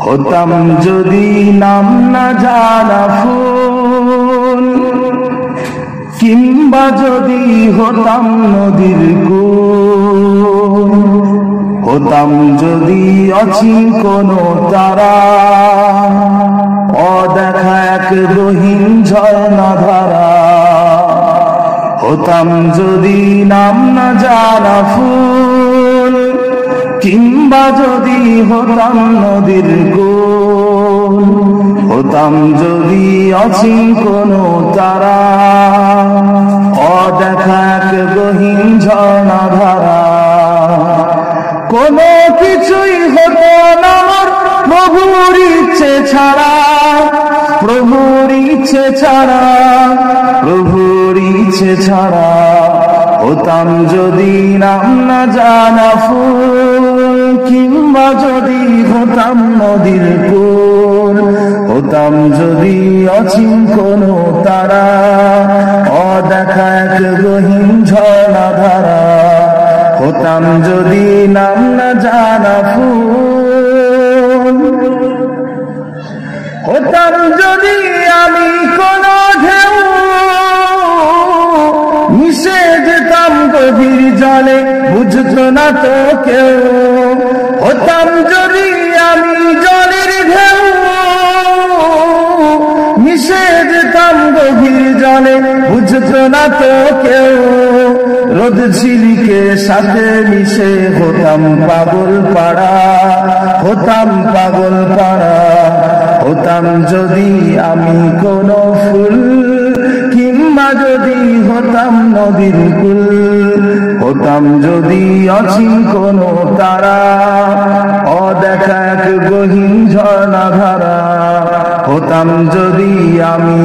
হতাম যদি নাম না জানা ফুল, কিংবা যদি হতাম নদীর কূল, হতাম যদি অচিন কোনো তারা, অদেখা এক গহীন ঝর্ণা ধারা। হতাম যদি নাম না জানা ফুল, কিংবা যদি হতাম নদীর কূল, হতাম যদি অচিন কোনো তারা, অদেখা এক গহীন ঝর্ণা ধারা। কোনো কিছুই হতো না মোর প্রভুর ইচ্ছে ছাড়া, প্রভুর ইচ্ছে ছাড়া, প্রভুর ইচ্ছে ছাড়া। হতাম যদি নাম না জানা ফুল, কিংবা যদি হতাম নদীর কূল, হতাম যদি অচিন কোনো তারা, অদেখা এক গহীন ঝর্ণা ধারা। হতাম যদি নাম না জানা ফুল, হতাম যদি আমি কোনো ঢেউ, মিশে যেতাম গভীর জলে, বুঝতো না তো কেউ। হতাম যদি আমি জলের ঢেউ, মিশে যেতাম গভীর জলে, বুঝতো না তো কেউ। রোদ ঝিলিকে সাথে মিশে হতাম পাগল পাড়া, হতাম পাগল পাড়া। হতাম যদি আমি কোনো ফুল, কিংবা যদি হতাম নদীর কূল, হতাম যদি অচিন কোনো তারা, অদেখা এক গহীন ঝর্ণা ধারা। হতাম যদি আমি